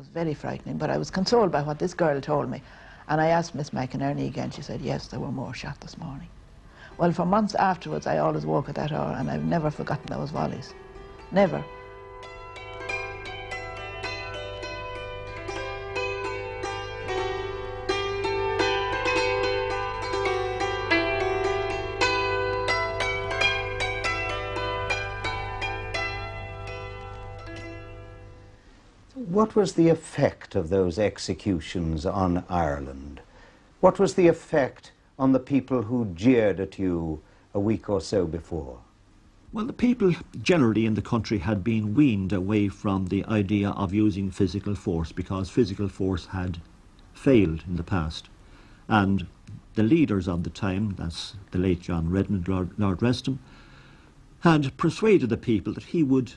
It was very frightening, but I was consoled by what this girl told me. And I asked Miss McInerney again. She said, yes, there were more shot this morning. Well, for months afterwards, I always woke at that hour, and I've never forgotten those volleys. Never. What was the effect of those executions on Ireland? What was the effect on the people who jeered at you a week or so before? Well, the people generally in the country had been weaned away from the idea of using physical force because physical force had failed in the past. And the leaders of the time, that's the late John Redmond, Lord Reston, had persuaded the people that he would,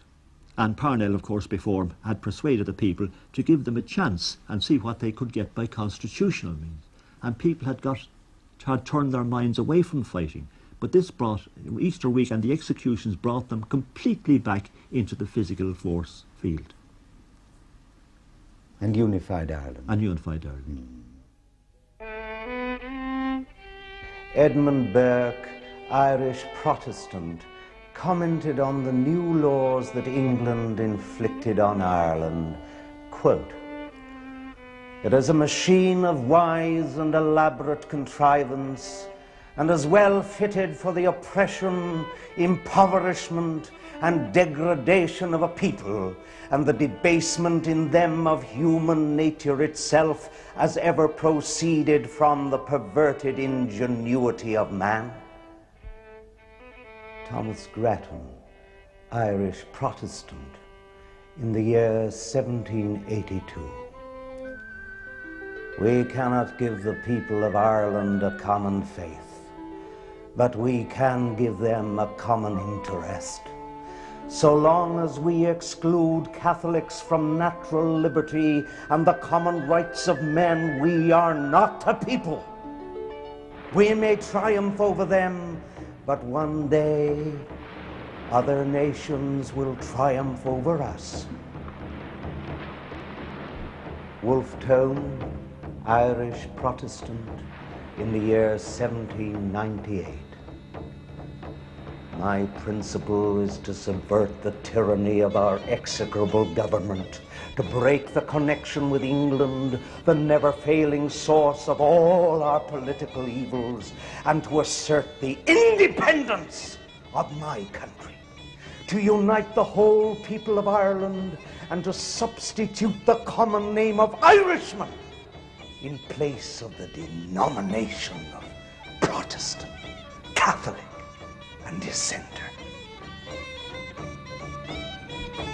and Parnell, of course, before him, had persuaded the people to give them a chance and see what they could get by constitutional means. And people had turned their minds away from fighting. But this brought, Easter week and the executions brought them completely back into the physical force field. And unified Ireland. And unified Ireland. Edmund Burke, Irish Protestant, commented on the new laws that England inflicted on Ireland, quote, "It is a machine of wise and elaborate contrivance, and as well fitted for the oppression, impoverishment, and degradation of a people, and the debasement in them of human nature itself, as ever proceeded from the perverted ingenuity of man." Thomas Grattan, Irish Protestant, in the year 1782. "We cannot give the people of Ireland a common faith, but we can give them a common interest. So long as we exclude Catholics from natural liberty and the common rights of men, we are not a people. We may triumph over them, but one day other nations will triumph over us." Wolfe Tone, Irish Protestant, in the year 1798. "My principle is to subvert the tyranny of our execrable government, to break the connection with England, the never-failing source of all our political evils, and to assert the independence of my country, to unite the whole people of Ireland, and to substitute the common name of Irishman in place of the denomination of Protestant, Catholic, and Dissenter."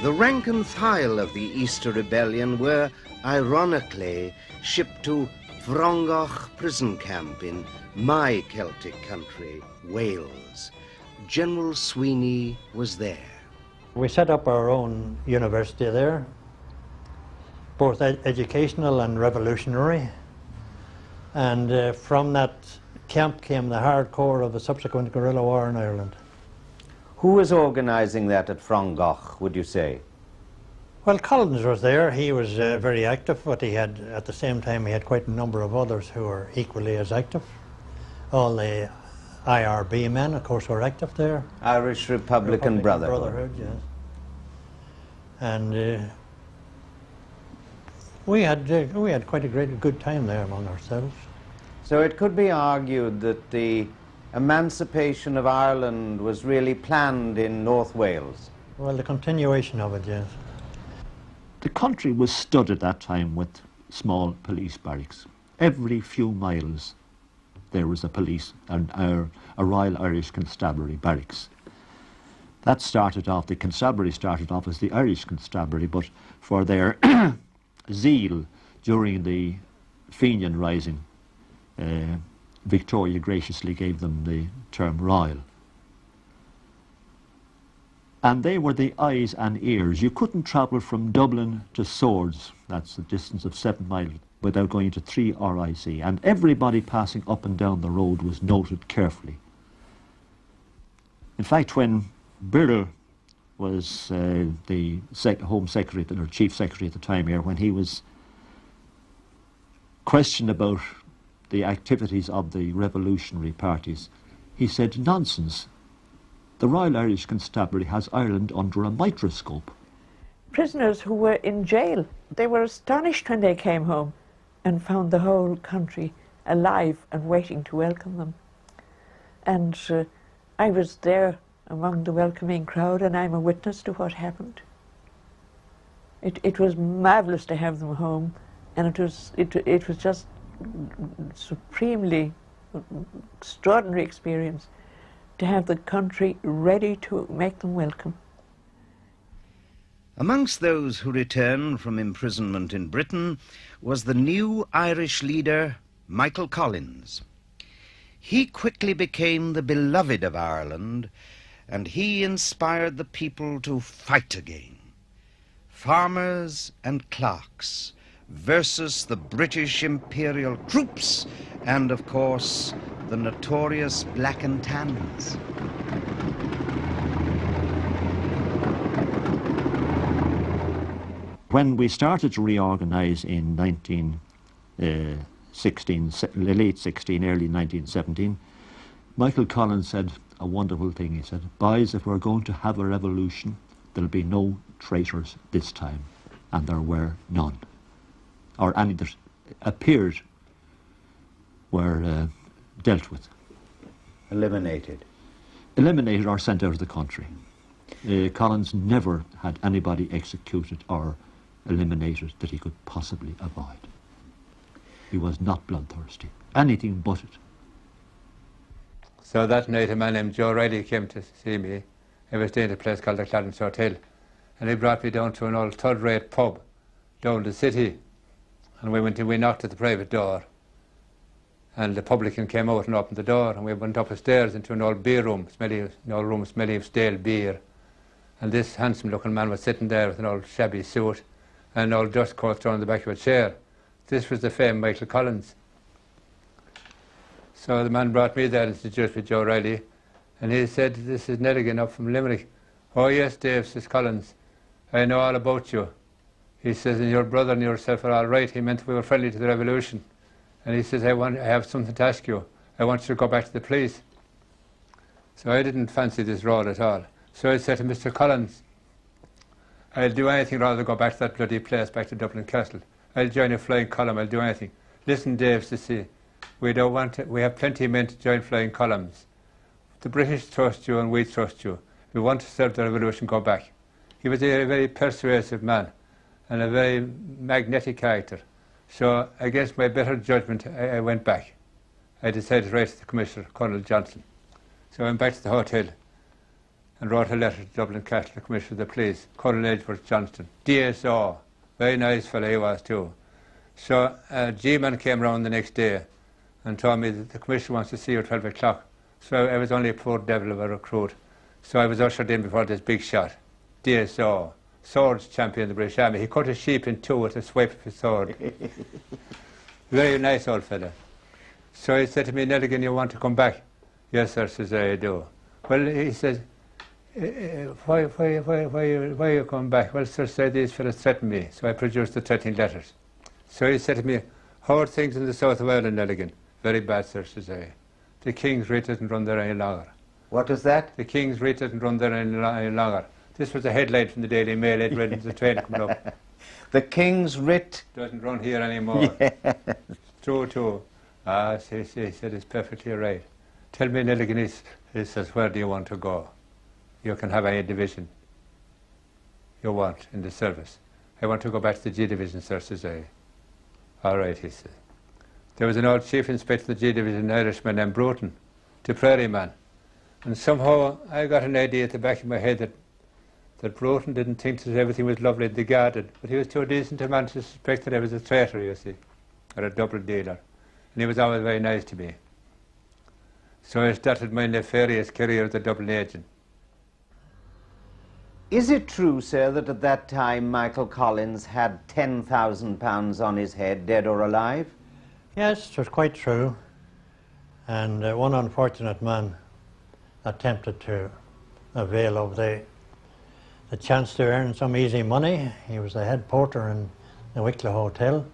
The rank and file of the Easter Rebellion were, ironically, shipped to Frongoch prison camp in my Celtic country, Wales. General Sweeney was there. We set up our own university there, both educational and revolutionary. And from that camp came the hardcore of the subsequent guerrilla war in Ireland. Who was organising that at Frongoch, would you say? Well, Collins was there. He was very active, but he had, at the same time, he had quite a number of others who were equally as active. All the IRB men, of course, were active there. Irish Republican Brotherhood. Yes. And we had quite a good time there among ourselves. So it could be argued that the emancipation of Ireland was really planned in North Wales. Well, the continuation of it, yes. The country was stood at that time with small police barracks. Every few miles there was a police and a Royal Irish Constabulary barracks. That started off, the constabulary started off as the Irish Constabulary, but for their zeal during the Fenian Rising, Victoria graciously gave them the term Royal. And they were the eyes and ears. You couldn't travel from Dublin to Swords, that's a distance of 7 miles, without going to 3 RIC. And everybody passing up and down the road was noted carefully. In fact, when Birrell was the Home Secretary, or Chief Secretary at the time here, when he was questioned about the activities of the revolutionary parties, he said, "Nonsense. The Royal Irish Constabulary has Ireland under a microscope." Prisoners who were in jail, they were astonished when they came home and found the whole country alive and waiting to welcome them. And I was there among the welcoming crowd, and I'm a witness to what happened. It was marvellous to have them home, and it was just supremely extraordinary experience to have the country ready to make them welcome. Amongst those who returned from imprisonment in Britain was the new Irish leader, Michael Collins. He quickly became the beloved of Ireland, and he inspired the people to fight again. Farmers and clerks versus the British imperial troops and, of course, the notorious Black and Tans. When we started to reorganise in 1916, late 16, early 1917, Michael Collins said a wonderful thing. He said, "Boys, if we're going to have a revolution, there'll be no traitors this time." And there were none. Or any that appeared were dealt with. Eliminated. Eliminated or sent out of the country. Collins never had anybody executed or eliminated that he could possibly avoid. He was not bloodthirsty. Anything but it. So that night a man named Joe Riley came to see me. I was staying at a place called the Clarence Hotel, and he brought me down to an old third-rate pub down the city. And we knocked at the private door, and the publican came out and opened the door, and we went up the stairs into an old beer room, smelling of stale beer. And this handsome-looking man was sitting there with an old shabby suit and an old dust coat thrown on the back of a chair. This was the famed Michael Collins. So the man brought me there and introduced me to Joe Riley, and he said, "This is Nelligan up from Limerick." "Oh yes, Dave," says Collins, "I know all about you." He says, "And your brother and yourself are all right." He meant we were friendly to the revolution. And he says, I have something to ask you. I want you to go back to the police. So I didn't fancy this role at all. So I said to Mr. Collins, "I'll do anything rather than go back to that bloody place, back to Dublin Castle. I'll join a flying column, I'll do anything." "Listen, Dave," says he, "we have plenty of men to join flying columns. The British trust you and we trust you. We want to serve the revolution, go back." He was a very persuasive man and a very magnetic character. So against my better judgment, I went back. I decided to write to the Commissioner, Colonel Johnson. So I went back to the hotel and wrote a letter to Dublin Castle, the Commissioner of the Police, Colonel Edgeworth Johnston, DSO, very nice fellow he was too. So a G-man came round the next day and told me that the Commissioner wants to see you at 12 o'clock. So I was only a poor devil of a recruit. So I was ushered in before this big shot, DSO, swords champion of the British Army. He cut a sheep in two with a swipe of his sword. Very nice old fellow. So he said to me, "Nelligan, you want to come back?" "Yes, sir," says I do. "Well," he says, why are you coming back?" "Well, sir, said these fellows threatened me." So I produced the threatening letters. So he said to me, "How are things in the south of Ireland, Nelligan?" "Very bad, sir," says I. "The King's writ doesn't run there any longer." What is that? "The King's writ doesn't run there any longer." This was a headline from the Daily Mail. I'd read it as the train coming up. The King's writ Doesn't run here anymore. Yes. True, too. He said, "It's perfectly right." "Tell me, Nelligan," he says, "where do you want to go? You can have any division you want in the service." "I want to go back to the G Division, sir," says I. "All right," he said. There was an old chief inspector of the G Division, an Irishman named Bruton, the Prairie man. And somehow I got an idea at the back of my head that Bruton didn't think that everything was lovely in the garden, but he was too decent a man to suspect that I was a traitor, you see, or a double dealer. And he was always very nice to me. So I started my nefarious career as a Dublin agent. Is it true, sir, that at that time Michael Collins had £10,000 on his head, dead or alive? Yes, it was quite true. And one unfortunate man attempted to avail of the a chance to earn some easy money. He was the head porter in the Wicklow Hotel.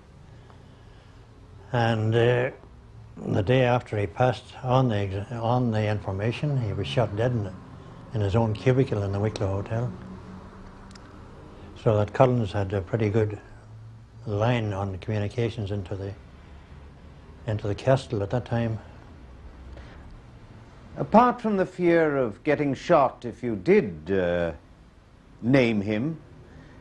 And the day after he passed on the information, he was shot dead in his own cubicle in the Wicklow Hotel. So that Collins had a pretty good line on the communications into the castle at that time. Apart from the fear of getting shot if you did name him,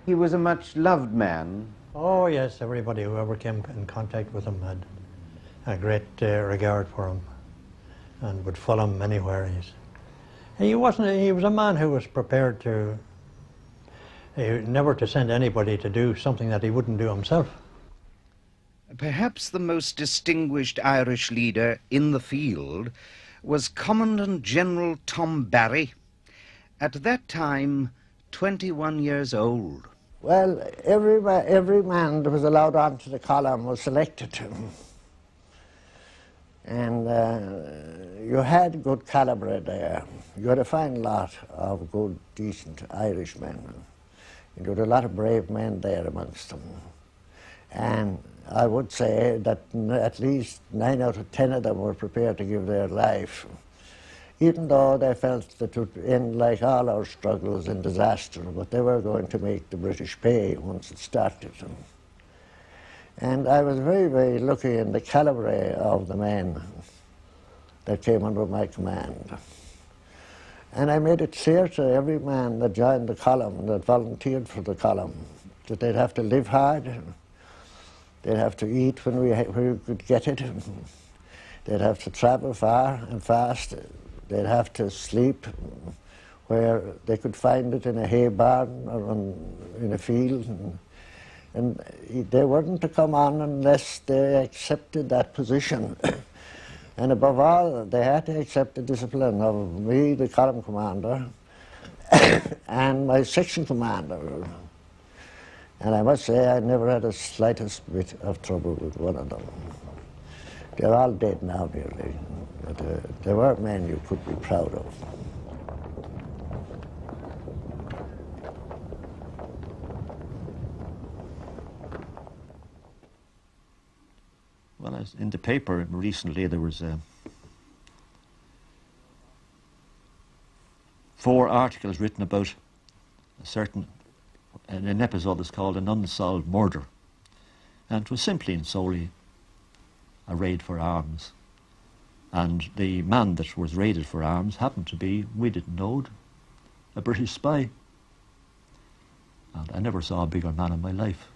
he was a much loved man. Oh yes, everybody who ever came in contact with him had a great regard for him and would follow him anywhere. He was a man who was prepared to never to send anybody to do something that he wouldn't do himself. Perhaps the most distinguished Irish leader in the field was Commandant General Tom Barry, at that time 21 years old. Well, every man that was allowed onto the column was selected. And you had good calibre there. You had a fine lot of good, decent Irishmen. You had a lot of brave men there amongst them. And I would say that at least 9 out of 10 of them were prepared to give their life, even though they felt that it would end like all our struggles in disaster, but they were going to make the British pay once it started. And I was very, very lucky in the calibre of the men that came under my command. And I made it clear to every man that joined the column, that volunteered for the column, that they'd have to live hard, they'd have to eat when we could get it, they'd have to travel far and fast, they'd have to sleep where they could find it in a hay barn or in a field. And they weren't to come on unless they accepted that position. And above all, they had to accept the discipline of me, the column commander, and my section commander. And I must say I never had the slightest bit of trouble with one of them. They're all dead now, nearly. But they were men you could be proud of. Well, in the paper recently there was 4 articles written about an episode that's called an unsolved murder, and it was simply and solely a raid for arms, and the man that was raided for arms happened to be, we didn't know, a British spy, and I never saw a bigger man in my life.